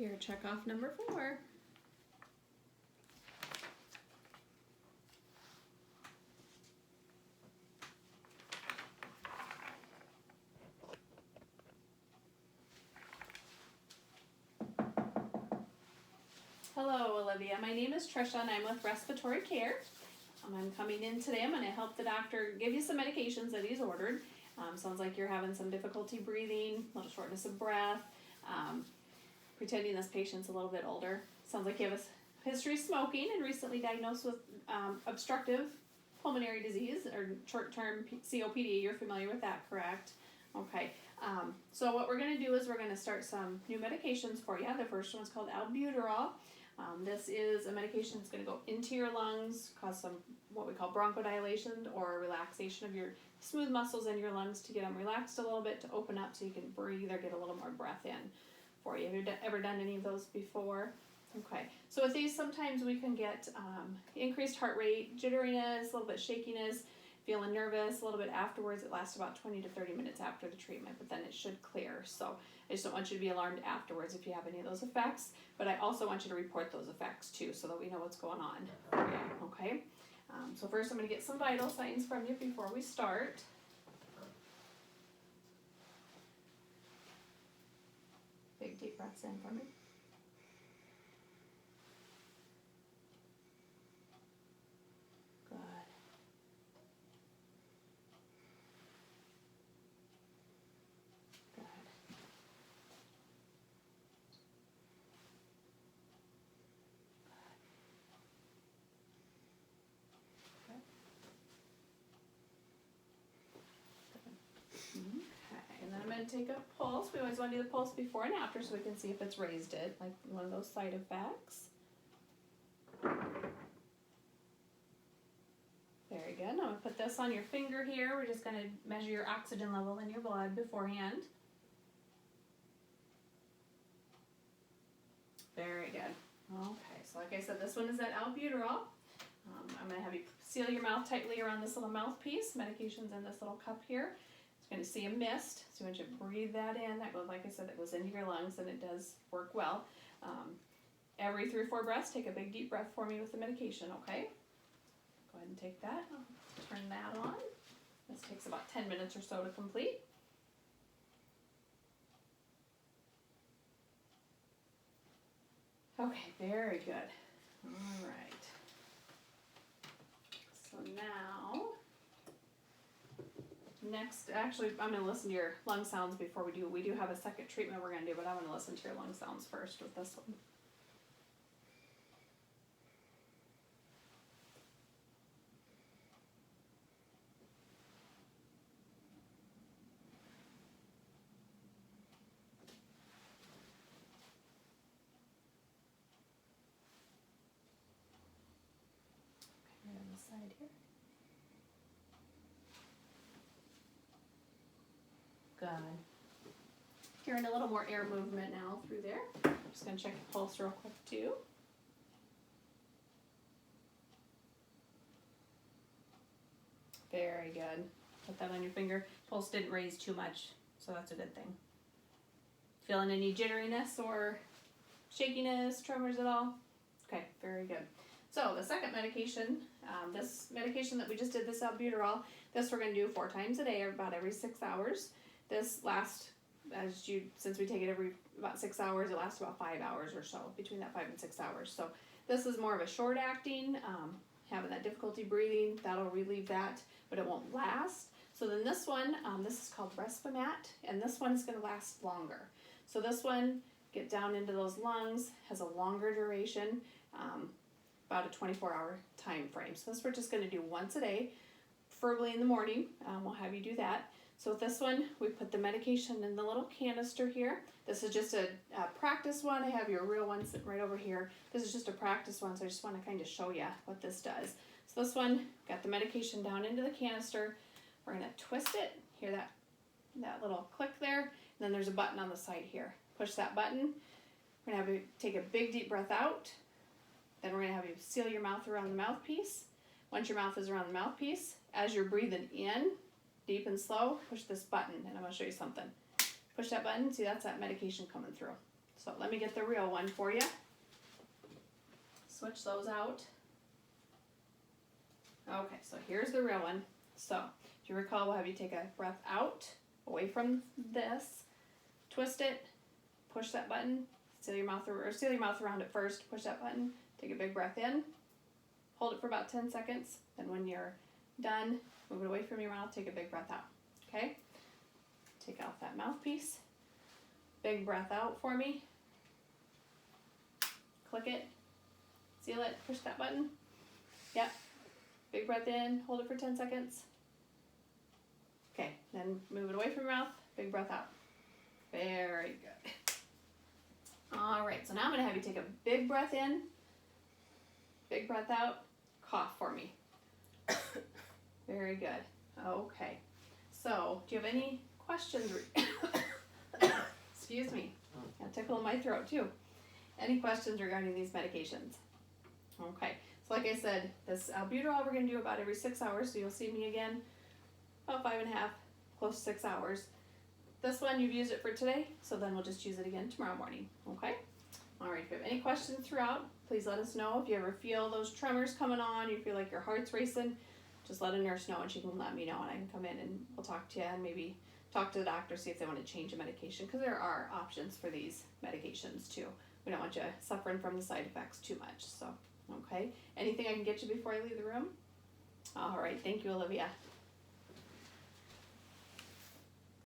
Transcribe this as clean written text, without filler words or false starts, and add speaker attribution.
Speaker 1: Here, check off number 4. Hello, Olivia. My name is Trisha and I'm with Respiratory Care. I'm coming in today. I'm going to help the doctor give you some medications that he's ordered. Sounds like you're having some difficulty breathing, a little shortness of breath, pretending this patient's a little bit older. Sounds like you have a history of smoking and recently diagnosed with obstructive pulmonary disease or short-term COPD. You're familiar with that, correct? Okay. So what we're going to do is we're going to start some new medications for you. The first one's called albuterol. This is a medication that's going to go into your lungs, cause some what we call bronchodilation or relaxation of your smooth muscles in your lungs to get them relaxed a little bit, to open up so you can breathe or get a little more breath in for you. Have you ever done any of those before? Okay, so with these sometimes we can get increased heart rate, jitteriness, a little bit shakiness, feeling nervous a little bit afterwards. It lasts about 20 to 30 minutes after the treatment, but then it should clear. So I just don't want you to be alarmed afterwards if you have any of those effects, but I also want you to report those effects too so that we know what's going on for you, okay? So first I'm going to get some vital signs from you before we start. Big deep breaths in for me. Good. Good. Okay, and then I'm going to take a pulse. We always want to do the pulse before and after so we can see if it's raised it, like one of those side effects. Very good. Now I'm going to put this on your finger here. We're just going to measure your oxygen level in your blood beforehand. Very good. Okay, so like I said, this one is that albuterol. I'm going to have you seal your mouth tightly around this little mouthpiece. Medication's in this little cup here. It's going to see a mist, so you want you to breathe that in. That goes, like I said, that goes into your lungs, and it does work well. Every 3 or 4 breaths, take a big deep breath for me with the medication, okay? Go ahead and take that. I'll turn that on. This takes about 10 minutes or so to complete. Okay, very good. All right. So now, next, actually, I'm going to listen to your lung sounds before we do. We do have a second treatment we're going to do, but I'm going to listen to your lung sounds first with this one. Okay, on the side here. Good. Hearing a little more air movement now through there. I'm just going to check your pulse real quick too. Very good. Put that on your finger. Pulse didn't raise too much, so that's a good thing. Feeling any jitteriness or shakiness, tremors at all? Okay, very good. So the second medication, this medication that we just did, this albuterol, this we're going to do 4 times a day, or about every 6 hours. This lasts, since we take it every about 6 hours, it lasts about 5 hours or so, between that 5 and 6 hours. So this is more of a short acting, having that difficulty breathing, that'll relieve that, but it won't last. So then this one, this is called Respimat, and this one is going to last longer. So this one, get down into those lungs, has a longer duration, about a 24-hour time frame. So this we're just going to do once a day, preferably in the morning. We'll have you do that. So with this one, we put the medication in the little canister here. This is just a practice one. I have your real one sitting right over here. This is just a practice one, so I just want to kind of show you what this does. So this one, got the medication down into the canister. We're going to twist it. Hear that little click there? And then there's a button on the side here. Push that button. We're going to have you take a big deep breath out. Then we're going to have you seal your mouth around the mouthpiece. Once your mouth is around the mouthpiece, as you're breathing in, deep and slow, push this button, and I'm going to show you something. Push that button, see that's that medication coming through. So let me get the real one for you. Switch those out. Okay, so here's the real one. So if you recall, we'll have you take a breath out, away from this, twist it, push that button, seal your mouth around it first, push that button, take a big breath in, hold it for about 10 seconds, then when you're done, move it away from your mouth, take a big breath out, okay? Take out that mouthpiece, big breath out for me, click it, seal it, push that button, yep, big breath in, hold it for 10 seconds, okay, then move it away from your mouth, big breath out, very good. All right, so now I'm gonna have you take a big breath in, big breath out, cough for me. Very good. Okay, so do you have any questions? Excuse me, got a tickle in my throat too. Any questions regarding these medications? Okay, so like I said, this albuterol we're gonna do about every 6 hours, so you'll see me again about 5.5, close to 6 hours. This one, you've used it for today, so then we'll just use it again tomorrow morning, okay? All right, if you have any questions throughout, please let us know. If you ever feel those tremors coming on, you feel like your heart's racing, just let a nurse know and she can let me know and I can come in and we'll talk to you and maybe talk to the doctor, see if they want to change a medication, because there are options for these medications too. We don't want you suffering from the side effects too much, so, okay? Anything I can get you before I leave the room? All right, thank you, Olivia.